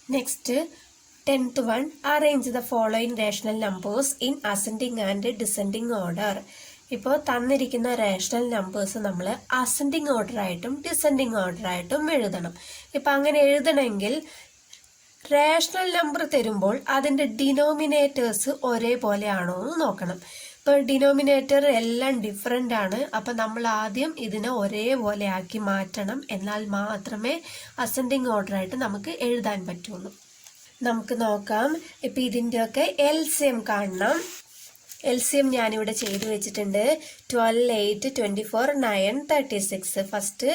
Next, 10th one, arrange the following rational numbers in ascending and descending order. ഇപ്പോൾ തന്നിരിക്കുന്ന rational numbers നമ്മൾ ascending order ആയിട്ടും descending order ആയിട്ടും എഴുതണം. ഇപ്പം അങ്ങനെ എഴുതണമെങ്കിൽ റേഷണൽ നമ്പർ തരുമ്പോൾ അതിൻ്റെ ഡിനോമിനേറ്റേഴ്സ് ഒരേപോലെ ആണോ എന്ന് നോക്കണം. ഇപ്പോൾ ഡിനോമിനേറ്റർ എല്ലാം ഡിഫറെൻ്റ് ആണ്. അപ്പം നമ്മൾ ആദ്യം ഇതിനെ ഒരേപോലെ ആക്കി മാറ്റണം. എന്നാൽ മാത്രമേ അസെൻഡിങ് ഓർഡർ ആയിട്ട് നമുക്ക് എഴുതാൻ പറ്റുള്ളൂ. നമുക്ക് നോക്കാം. ഇപ്പം ഇതിൻ്റെയൊക്കെ LCM കാണണം. LCM ഞാനിവിടെ ചെയ്തു വെച്ചിട്ടുണ്ട്. 12, 8, 24, 9, 36. ഫസ്റ്റ്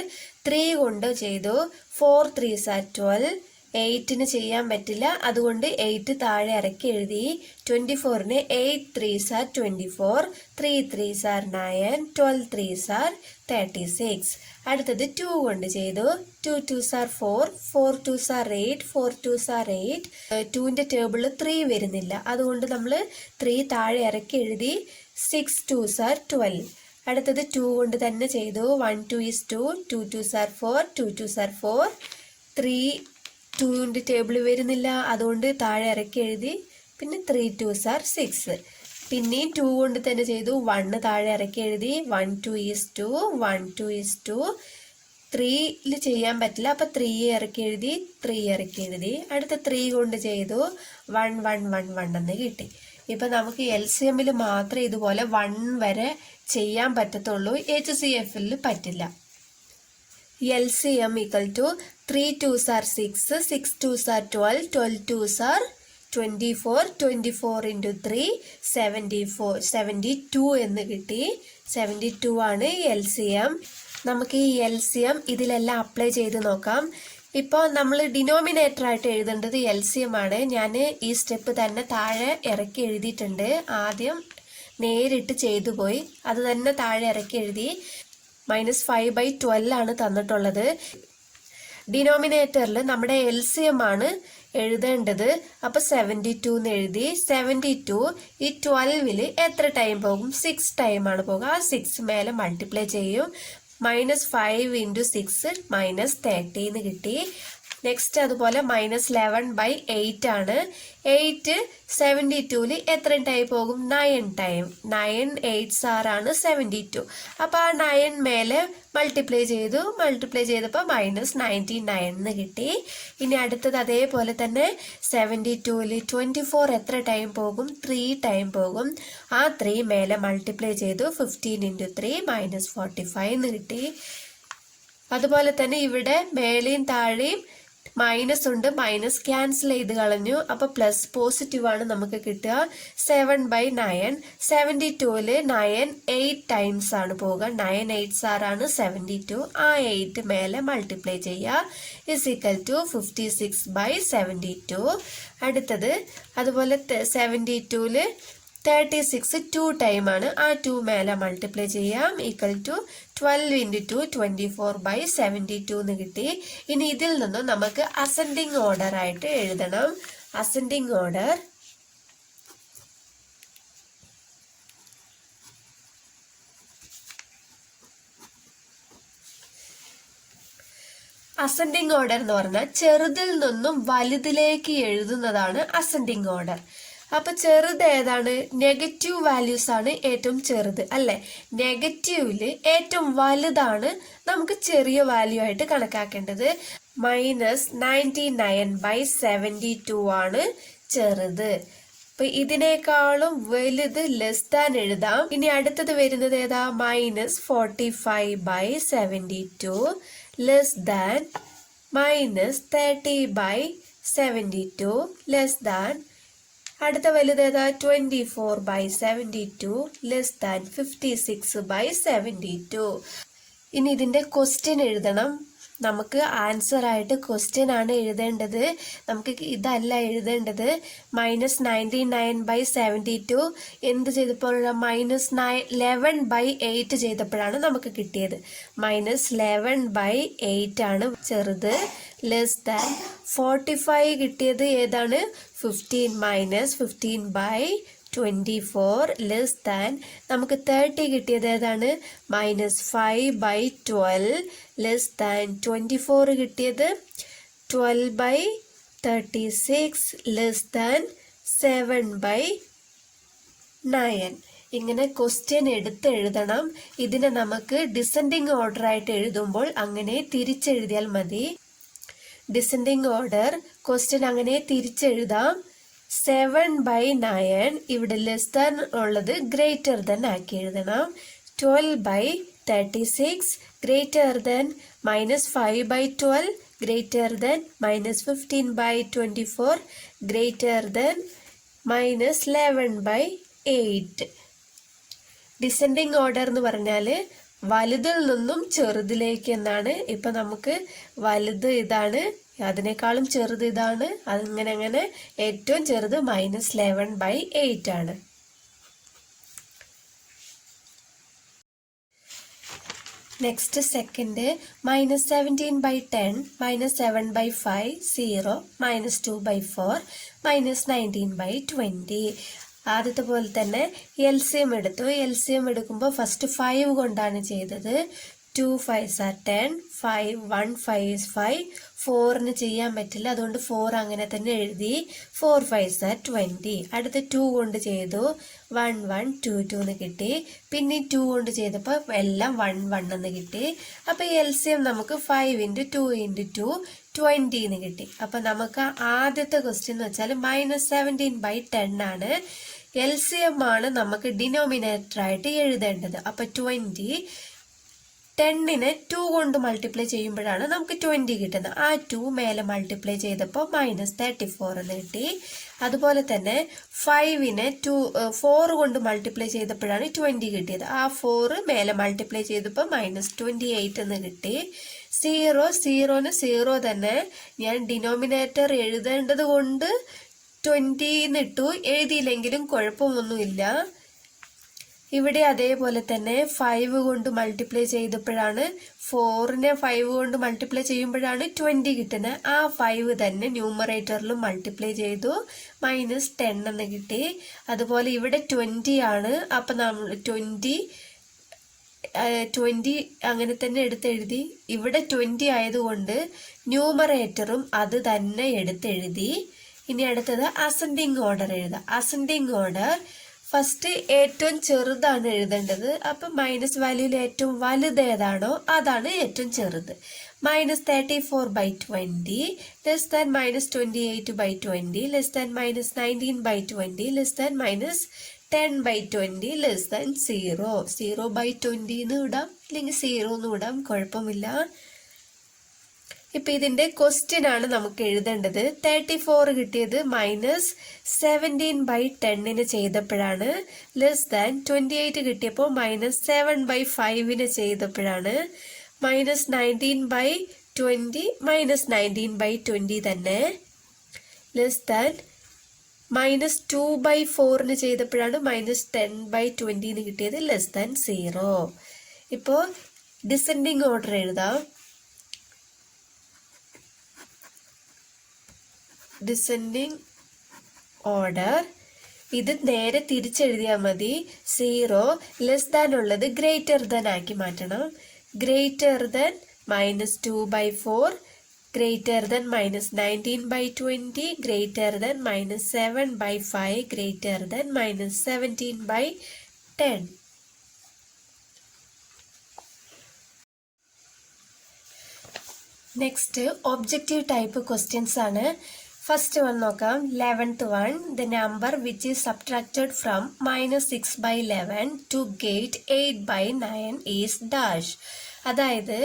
3 കൊണ്ട് ചെയ്തു. 4 3s are 12. 8ന് ചെയ്യാൻ പറ്റില്ല, അതുകൊണ്ട് 8 താഴെ ഇറക്കി എഴുതി. 24ന് 8 3s are 24, 3 3s are 9, 12 3s are 36. അടുത്തത് 2 കൊണ്ട് ചെയ്തു. 2 2s are 4, 4 2s are 8, 4 2s are 8. 2ന്റെ ടേബിളിൽ 3 വരുന്നില്ല, അതുകൊണ്ട് നമ്മൾ 3 താഴെ ഇറക്കി എഴുതി. 6 2s are 12. അടുത്തത് 2 കൊണ്ട് തന്നെ ചെയ്തു. 1 2 is 2, 2 2s are 4, 2 2s are 4. 3 2ന്റെ table വരുന്നില്ല, അതുകൊണ്ട് താഴെ ഇറക്കി എഴുതി. പിന്നെ 3 2s are 6. പിന്നെയും 2 കൊണ്ട് തന്നെ ചെയ്തു. 1 താഴെ ഇറക്കി എഴുതി. 1 2 is 2, 1 2 is 2. 3ൽ ചെയ്യാൻ പറ്റില്ല, അപ്പം 3 ഇറക്കി എഴുതി. 3 ഇറക്കി എഴുതി. അടുത്ത 3 കൊണ്ട് ചെയ്തു. 1 1 1 1 എന്ന് കിട്ടി. ഇപ്പം നമുക്ക് LCMൽ മാത്രമേ ഇതുപോലെ 1 വരെ ചെയ്യാൻ പറ്റത്തുള്ളൂ. HCFൽ പറ്റില്ല. LCM equal to 3 2s are 6, 6 2s are 12, 12 2s are 24, 24 into 3 74, 72 എന്ന് കിട്ടി. 72 ആണ് LCM. നമുക്ക് ഈ LCM ഇതിലെല്ലാം അപ്ലൈ ചെയ്ത് നോക്കാം. ഇപ്പോൾ നമ്മൾ ഡിനോമിനേറ്റർ ആയിട്ട് എഴുതേണ്ടത് LCM ആണ്. ഞാൻ ഈ സ്റ്റെപ്പ് തന്നെ താഴെ ഇറക്കി എഴുതിയിട്ടുണ്ട്. ആദ്യം നേരിട്ട് ചെയ്തു പോയി, അത് തന്നെ താഴെ ഇറക്കി എഴുതി. -5/12 ആണ് തന്നിട്ടുള്ളത്. ഡിനോമിനേറ്ററിൽ നമ്മുടെ LCM ആണ് എഴുതേണ്ടത്. അപ്പോൾ 72 എന്ന് എഴുതി. 72 ഈ 12ൽ എത്ര ടൈം പോകും? 6 ടൈമാണ് പോകുക. ആ 6 മേലെ മൾട്ടിപ്ലൈ ചെയ്യും. -5 into 6 -30 എന്ന് കിട്ടി. നെക്സ്റ്റ് അതുപോലെ -11/8 ആണ്. 8 72ൽ എത്ര ടൈം പോകും? 9 ടൈം. 9 8s ആണ് 72. അപ്പോൾ ആ 9 മേലെ മൾട്ടിപ്ലൈ ചെയ്തു. മൾട്ടിപ്ലൈ ചെയ്തപ്പോൾ -99 എന്ന് കിട്ടി. ഇനി അടുത്തത് അതേപോലെ തന്നെ 72ൽ 24 എത്ര ടൈം പോകും? 3 ടൈം പോകും. ആ 3 മേലെ മൾട്ടിപ്ലൈ ചെയ്തു. 15 into 3 -45 എന്ന് കിട്ടി. അതുപോലെ തന്നെ ഇവിടെ മേലെയും താഴെയും മൈനസ് ഉണ്ട്, മൈനസ് ക്യാൻസൽ ചെയ്ത് കളഞ്ഞു. അപ്പോൾ പ്ലസ് പോസിറ്റീവ് ആണ് നമുക്ക് കിട്ടുക. 7/9. 72ൽ 9 8 ടൈംസ് ആണ് പോവുക. 9 8s ആണ് 72. ആ 8 മേലെ മൾട്ടിപ്ലൈ ചെയ്യുക. Is equal to 56/72. അടുത്തത് അതുപോലെ 72ൽ 36 2 ടൈമാണ്. ആ 2 മേലെ മൾട്ടിപ്ലൈ ചെയ്യാം. ഈക്വൽ ടു 12 into 2 24/72 എന്ന് കിട്ടി. ഇനി ഇതിൽ നിന്നും നമുക്ക് അസെൻഡിങ് ഓർഡർ ആയിട്ട് എഴുതണം. അസെൻഡിങ് ഓർഡർ അസെൻഡിങ് ഓർഡർ എന്ന് പറഞ്ഞാൽ ചെറുതിൽ നിന്നും വലുതിലേക്ക് എഴുതുന്നതാണ് അസെൻഡിങ് ഓർഡർ. അപ്പൊ ചെറുത് ഏതാണ്? നെഗറ്റീവ് വാല്യൂസ് ആണ് ഏറ്റവും ചെറുത്, അല്ലെ? നെഗറ്റീവില് ഏറ്റവും വലുതാണ് നമുക്ക് ചെറിയ വാല്യൂ ആയിട്ട് കണക്കാക്കേണ്ടത്. -99/72 ആണ് ചെറുത്. അപ്പൊ ഇതിനേക്കാളും വലുത് ലെസ് ദാൻ എഴുതാം. ഇനി അടുത്തത് വരുന്നത് ഏതാ? -45/72 ലെസ് ദാൻ -30/72 ലെസ് ദാൻ. അടുത്ത വലുത് ഏതാ? 24/72 ലെസ് ദാൻ 56/72. ഇനി ഇതിന്റെ ക്വസ്റ്റ്യൻ എഴുതണം. നമുക്ക് ആൻസർ ആയിട്ട് ക്വസ്റ്റ്യൻ ആണ് എഴുതേണ്ടത്. നമുക്ക് ഇതല്ല എഴുതേണ്ടത്. -99/72 എന്ത് ചെയ്തപ്പോഴാണ്? -11/8 ചെയ്തപ്പോഴാണ് നമുക്ക് കിട്ടിയത്. -11/8 ആണ് ചെറുത്. ലെസ് ദാൻ 45 കിട്ടിയത് ഏതാണ്? 15 -15/24 ലെസ് ദാൻ. നമുക്ക് 30 കിട്ടിയത് ഏതാണ്? -5/12 ലെസ് ദാൻ. 24 കിട്ടിയത് 12/30 36 less than 7/9. ഇങ്ങനെ ക്വസ്റ്റ്യൻ എടുത്ത് എഴുതണം. ഇതിനെ നമുക്ക് ഡിസെൻഡിങ് ഓർഡർ ആയിട്ട് എഴുതുമ്പോൾ അങ്ങനെ തിരിച്ചെഴുതിയാൽ മതി. ഡിസെൻഡിങ് ഓർഡർ ക്വസ്റ്റ്യൻ അങ്ങനെ തിരിച്ചെഴുതാം. 7/9 ഇവിടെ ലെസ് ദാൻ ഉള്ളത് ഗ്രേറ്റർ ദാൻ ആക്കി എഴുതണം. 12/36 greater than -5/12 greater than -15/24 greater than -11/8. Descending order എന്ന് പറഞ്ഞാൽ വലുതിൽ നിന്നും ചെറുതിലേക്ക് എന്നാണ്. ഇപ്പൊ നമുക്ക് വലുത് ഇതാണ്, അതിനേക്കാളും ചെറുത് ഇതാണ്, അങ്ങനെ ഏറ്റവും ചെറുത് -11/8 ആണ്. Next second -17/10 -7/5 0 -2/4 -19/20. ആദ്യത്തെ പോലെ തന്നെ LCM എടുത്തു. LCM എടുക്കുമ്പോൾ ഫസ്റ്റ് 5 കൊണ്ടാണ് ചെയ്തത്. 2 5s are 10, 5 1 5 is 5. 4ന് ചെയ്യാൻ പറ്റില്ല, അതുകൊണ്ട് 4 അങ്ങനെ തന്നെ എഴുതി. 4 5s are 20. അടുത്ത് 2 കൊണ്ട് ചെയ്തു. 1 1 2 2 എന്ന് കിട്ടി. പിന്നെ 2 കൊണ്ട് ചെയ്തപ്പോൾ എല്ലാം 1 1 എന്ന് കിട്ടി. അപ്പോൾ LCM നമുക്ക് 5 × 2 × 2 20 എന്ന് കിട്ടി. അപ്പം നമുക്ക് ആദ്യത്തെ ക്വസ്റ്റ്യൻ എന്ന് വെച്ചാൽ -17/10 ആണ്. LCM ആണ് നമുക്ക് ഡിനോമിനേറ്റർ ആയിട്ട് എഴുതേണ്ടത്. അപ്പം 20 10നെ 2 കൊണ്ട് മൾട്ടിപ്ലൈ ചെയ്യുമ്പോഴാണ് നമുക്ക് 20 കിട്ടുന്നത്. ആ 2 മേലെ മൾട്ടിപ്ലൈ ചെയ്തപ്പോൾ -34 എന്ന് കിട്ടി. അതുപോലെ തന്നെ 5നെ 4 കൊണ്ട് മൾട്ടിപ്ലൈ ചെയ്തപ്പോഴാണ് 20 കിട്ടിയത്. ആ 4 മേലെ മൾട്ടിപ്ലൈ ചെയ്തപ്പോൾ -28 എന്ന് കിട്ടി. 0ന് 0 തന്നെ ഞാൻ ഡിനോമിനേറ്റർ എഴുതേണ്ടത് കൊണ്ട് 20 എന്നിട്ടു. എഴുതിയില്ലെങ്കിലും കുഴപ്പമൊന്നുമില്ല. ഇവിടെ അതേപോലെ തന്നെ 5 കൊണ്ട് മൾട്ടിപ്ലൈ ചെയ്തപ്പോഴാണ് 4നെ 5 കൊണ്ട് മൾട്ടിപ്ലൈ ചെയ്യുമ്പോഴാണ് 20 കിട്ടുന്നത്. ആ 5 തന്നെ ന്യൂമറേറ്ററിലും മൾട്ടിപ്ലൈ ചെയ്തു, -10 എന്ന് കിട്ടി. അതുപോലെ ഇവിടെ 20 ആണ്. അപ്പം നമ്മൾ 20 അങ്ങനെ തന്നെ എടുത്തെഴുതി. ഇവിടെ 20 ആയതുകൊണ്ട് ന്യൂമറേറ്ററും അത് തന്നെ എടുത്തെഴുതി. ഇനി അടുത്തത് അസെൻഡിങ് ഓർഡർ എഴുതാം. അസെൻഡിങ് ഓർഡർ ഫസ്റ്റ് ഏറ്റവും ചെറുതാണ് എഴുതേണ്ടത്. അപ്പം മൈനസ് വാല്യൂവിൽ ഏറ്റവും വലുത് ഏതാണോ അതാണ് ഏറ്റവും ചെറുത്. -34/20 less than -28/20 less than -19/20 less than -10/20 less than 0. 0/20 എന്ന് ഇടാം, അല്ലെങ്കിൽ 0 എന്ന് ഇടാം, കുഴപ്പമില്ല. ഇപ്പൊ ഇതിന്റെ ക്വസ്റ്റ്യൻ ആണ് നമുക്ക് എഴുതേണ്ടത്. 34 കിട്ടിയത് -17/10 ചെയ്തപ്പോഴാണ്. ലെസ് ദാൻ 28 കിട്ടിയപ്പോൾ -7/5 ചെയ്തപ്പോഴാണ്. -19/20 -19/20 തന്നെ. ലെസ് ദാൻ -2/4 ചെയ്തപ്പോഴാണ് -10/20 കിട്ടിയത്. Less than 0. ഇപ്പോൾ ഡിസെൻഡിങ് ഓർഡർ എഴുതാം. ഡിസെൻഡിങ് ഓർഡർ ഇത് നേരെ തിരിച്ചെഴുതിയാൽ മതി. 0 ലെസ് ദാൻ ഉള്ളത് ഗ്രേറ്റർ ദാൻ ആക്കി മാറ്റണം. Greater than -2/4 greater than -19/20 greater than -7/5 greater than -17/10. Next objective type questions ആണ്. ഫസ്റ്റ് വൺ നോക്കാം. 11th one, the number which is subtracted from -6/11 to get 8/9 is dash. അതായത്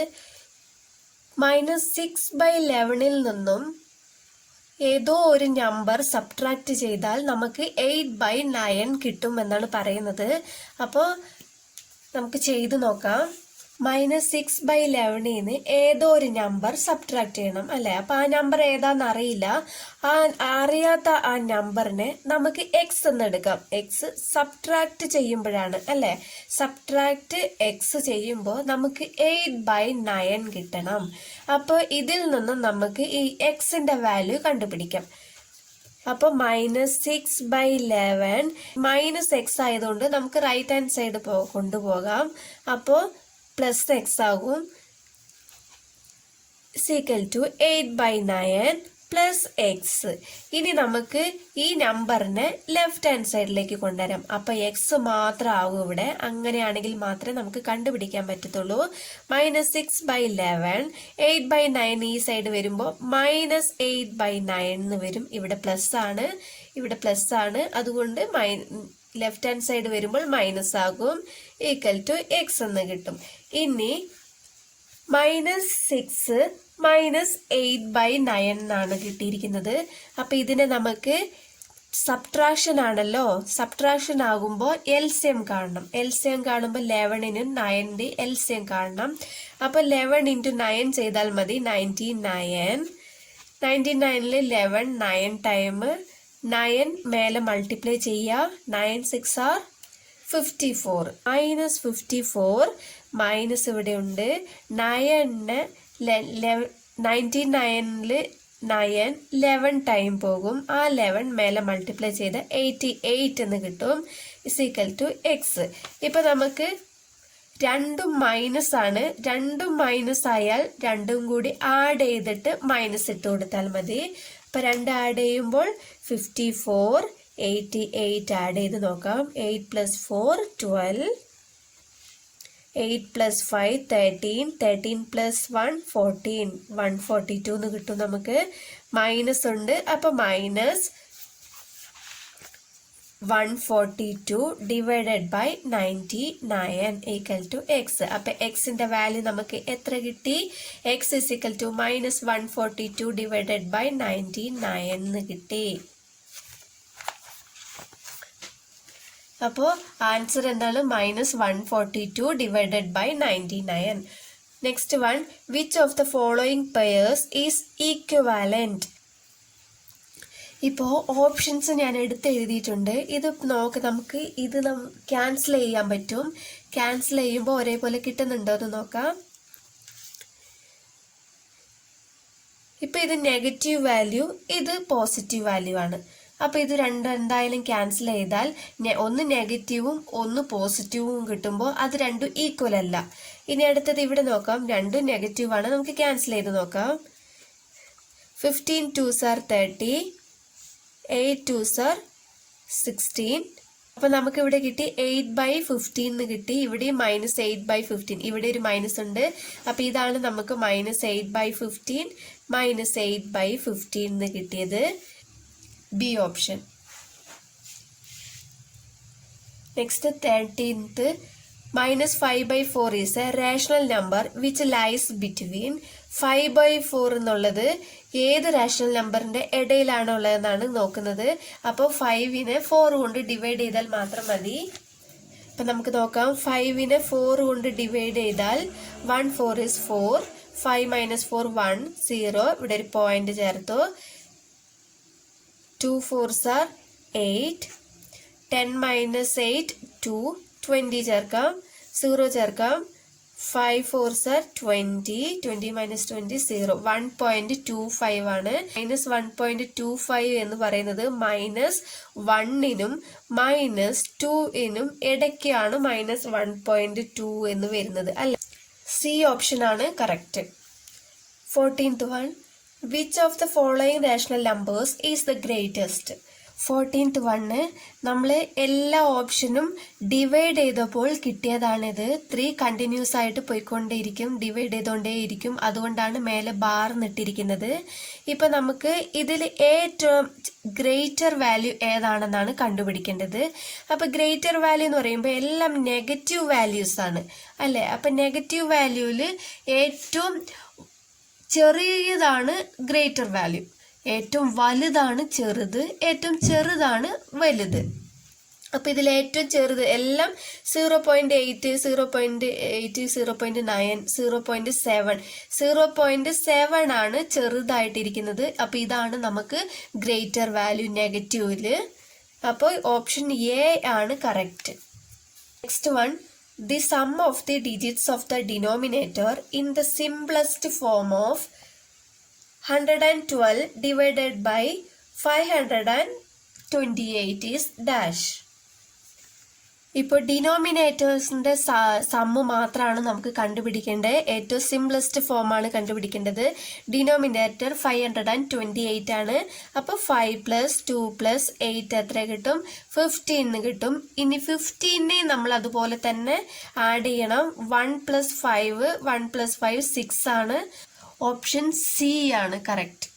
-6/11 നിന്നും ഏതോ ഒരു നമ്പർ സബ്ട്രാക്ട് ചെയ്താൽ നമുക്ക് 8/9 കിട്ടും എന്നാണ് പറയുന്നത്. അപ്പോൾ നമുക്ക് ചെയ്തു നോക്കാം. -6/11 ഏതോ ഒരു നമ്പർ സബ്ട്രാക്ട് ചെയ്യണം അല്ലെ. അപ്പൊ ആ നമ്പർ ഏതാന്ന് അറിയില്ല. അറിയാത്ത ആ നമ്പറിനെ നമുക്ക് എക്സ് എന്ന് എടുക്കാം. എക്സ് സബ്ട്രാക്ട് ചെയ്യുമ്പോഴാണ് അല്ലെ. സബ്ട്രാക്ട് എക്സ് ചെയ്യുമ്പോൾ നമുക്ക് 8/9 കിട്ടണം. അപ്പോൾ ഇതിൽ നിന്നും നമുക്ക് ഈ എക്സിന്റെ വാല്യൂ കണ്ടുപിടിക്കാം. അപ്പൊ -6/11 -x ആയതുകൊണ്ട് നമുക്ക് റൈറ്റ് ഹാൻഡ് സൈഡ് കൊണ്ടുപോകാം. അപ്പോൾ +x ആകും. = 8/9 പ്ലസ് എക്സ്. ഇനി നമുക്ക് ഈ നമ്പറിനെ ലെഫ്റ്റ് ഹാൻഡ് സൈഡിലേക്ക് കൊണ്ടുവരാം. അപ്പൊ എക്സ് മാത്രം ആവും ഇവിടെ. അങ്ങനെയാണെങ്കിൽ മാത്രമേ നമുക്ക് കണ്ടുപിടിക്കാൻ പറ്റത്തുള്ളൂ. -6/11, 8/9 ഈ സൈഡ് വരുമ്പോൾ -8/9 എന്ന് വരും. ഇവിടെ പ്ലസ് ആണ്, ഇവിടെ പ്ലസ് ആണ്, അതുകൊണ്ട് ലെഫ്റ്റ് ഹാൻഡ് സൈഡ് വരുമ്പോൾ മൈനസ് ആകും. = എക്സ് എന്ന് കിട്ടും. ഇനി -6 -8/9 എന്നാണ് കിട്ടിയിരിക്കുന്നത്. അപ്പൊ ഇതിനെ നമുക്ക് സബ്ട്രാക്ഷൻ ആണല്ലോ, സബ്ട്രാക്ഷൻ ആകുമ്പോൾ എൽസിയം കാണണം. എൽസിയം കാണുമ്പോൾ 11നും 9ന്റെ എൽസിയം കാണണം. അപ്പൊ 11 × 9 ചെയ്താൽ മതി 99. 99ൽ 11 9 ടൈം 9 മേലെ മൾട്ടിപ്ലൈ ചെയ്യുക. 9 6 are 54. -54 മൈനസ് ഇവിടെ ഉണ്ട്. 9ന് 99ൽ 9 11 ടൈം പോകും. ആ 11 മേലെ മൾട്ടിപ്ലൈ ചെയ്ത് 88 എന്ന് കിട്ടും. = എക്സ്. ഇപ്പൊ നമുക്ക് രണ്ടും മൈനസ് ആണ്. രണ്ടും മൈനസ് ആയാൽ രണ്ടും കൂടി ആഡ് ചെയ്തിട്ട് മൈനസ് ഇട്ട് കൊടുത്താൽ മതി. അപ്പൊ 2 ആഡ് ചെയ്യുമ്പോൾ 54, 88 ആഡ് ചെയ്ത് നോക്കാം. 8 + 4 12, 8 + 5 13, 13 + 1 14, 142 എന്ന് കിട്ടും. നമുക്ക് മൈനസ് ഉണ്ട്. അപ്പൊ -142 / 99 = എക്സ്. അപ്പൊ എക്സിന്റെ വാല്യൂ നമുക്ക് എത്ര കിട്ടി? എക്സ് = -142 / 99 എന്ന് കിട്ടി. അപ്പോൾ ആൻസർ എന്താണ്? -142 / 99. Next one, which of the following pairs is equivalent? ഇപ്പോൾ ഓപ്ഷൻസ് ഞാൻ എഴുതിയിട്ടുണ്ട്. ഇത് നമുക്ക് ഇത് ക്യാൻസൽ ചെയ്യാൻ പറ്റും. ക്യാൻസൽ ചെയ്യുമ്പോൾ ഒരേപോലെ കിട്ടുന്നുണ്ടോ എന്ന് നോക്കാം. ഇപ്പൊ ഇത് നെഗറ്റീവ് വാല്യൂ, ഇത് പോസിറ്റീവ് വാല്യൂ ആണ്. അപ്പൊ ഇത് രണ്ടും എന്തായാലും ക്യാൻസൽ ചെയ്താൽ ഒന്ന് നെഗറ്റീവും ഒന്ന് പോസിറ്റീവും കിട്ടുമ്പോൾ അത് രണ്ടും ഈക്വൽ അല്ല. ഇനി അടുത്തത് ഇവിടെ നോക്കാം. രണ്ടും നെഗറ്റീവ് ആണ്. നമുക്ക് ക്യാൻസൽ ചെയ്ത് നോക്കാം. 15 2s are 30, 8 2s are 16. അപ്പൊ നമുക്ക് ഇവിടെ കിട്ടി 8/15 എന്ന് കിട്ടി. ഇവിടെ -8/15, ഇവിടെ ഒരു മൈനസ് ഉണ്ട്. അപ്പൊ ഇതാണ് നമുക്ക് -8/15 -8/15 എന്ന് കിട്ടിയത്. B option. Next 13th, -5/4 is a rational number which lies between 5/4 എന്നുള്ളത് ഏത് റാഷണൽ നമ്പറിന്റെ ഇടയിലാണോ ഉള്ളതെന്നാണ് നോക്കുന്നത്. അപ്പോൾ 5നെ 4 കൊണ്ട് ഡിവൈഡ് ചെയ്താൽ മാത്രം മതി. അപ്പൊ നമുക്ക് നോക്കാം. 5നെ 4 കൊണ്ട് ഡിവൈഡ് ചെയ്താൽ 1 4 is 4, 5 - 4 1 0. ഇവിടെ ഒരു പോയിന്റ് ചേർത്തു. 2 4s are 8, 10 - 8 2, 20 ചേർക്കാം, 0 ചേർക്കാം. 5 4s are 20, 20 - 20 0. 1.25 ആണ്. -1.25 എന്ന് പറയുന്നത് -1നും -2നും ഇടയ്ക്കാണ് -1.2 എന്ന് വരുന്നത് അല്ല. സി ഓപ്ഷൻ ആണ് correct. 14th one, which of the following rational numbers is the greatest? 14th one, നമ്മൾ എല്ലാ ഓപ്ഷനും ഡിവൈഡ് ചെയ്തപ്പോൾ കിട്ടിയതാണിത്. 3 കണ്ടിന്യൂസ് ആയിട്ട് പോയിക്കൊണ്ടേയിരിക്കും, ഡിവൈഡ് ചെയ്തുകൊണ്ടേയിരിക്കും. അതുകൊണ്ടാണ് മേലെ ബാർ നിട്ടിരിക്കുന്നത്. ഇപ്പൊ നമുക്ക് ഇതിൽ ഏറ്റവും ഗ്രേറ്റർ വാല്യൂ ഏതാണെന്നാണ് കണ്ടുപിടിക്കേണ്ടത്. അപ്പൊ ഗ്രേറ്റർ വാല്യൂ എന്ന് പറയുമ്പോൾ എല്ലാം നെഗറ്റീവ് വാല്യൂസ് ആണ് അല്ലെ. അപ്പൊ നെഗറ്റീവ് വാല്യൂല് ഏറ്റവും ചെറിയതാണ് ഗ്രേറ്റർ വാല്യൂ, ഏറ്റവും വലുതാണ് ചെറുത്, ഏറ്റവും ചെറുതാണ് വലുത്. അപ്പൊ ഇതിൽ ഏറ്റവും ചെറുത് എല്ലാം 0.8, 0.8, 0.9, 0.7, 0.7 ആണ് ചെറുതായിട്ടിരിക്കുന്നത്. അപ്പൊ ഇതാണ് നമുക്ക് ഗ്രേറ്റർ വാല്യൂ നെഗറ്റീവില്. അപ്പോൾ ഓപ്ഷൻ എ ആണ് correct. Next one, the sum of the digits of the denominator in the simplest form of 112 divided by 528 is dash. ഇപ്പോൾ ഡിനോമിനേറ്റേഴ്സിന്റെ സമ്മ് മാത്രമാണ് നമുക്ക് കണ്ടുപിടിക്കേണ്ടത്. ഏറ്റവും സിംപ്ലസ്റ്റ് ഫോമാണ് കണ്ടുപിടിക്കേണ്ടത്. ഡിനോമിനേറ്റർ 528 ആണ്. അപ്പോൾ 5 + 2 + 8 എത്ര കിട്ടും? 15 കിട്ടും. ഇനി 15 നമ്മൾ അതുപോലെ തന്നെ ആഡ് ചെയ്യണം. 1 + 5 6 ആണ്. ഓപ്ഷൻ സി ആണ് കറക്റ്റ്.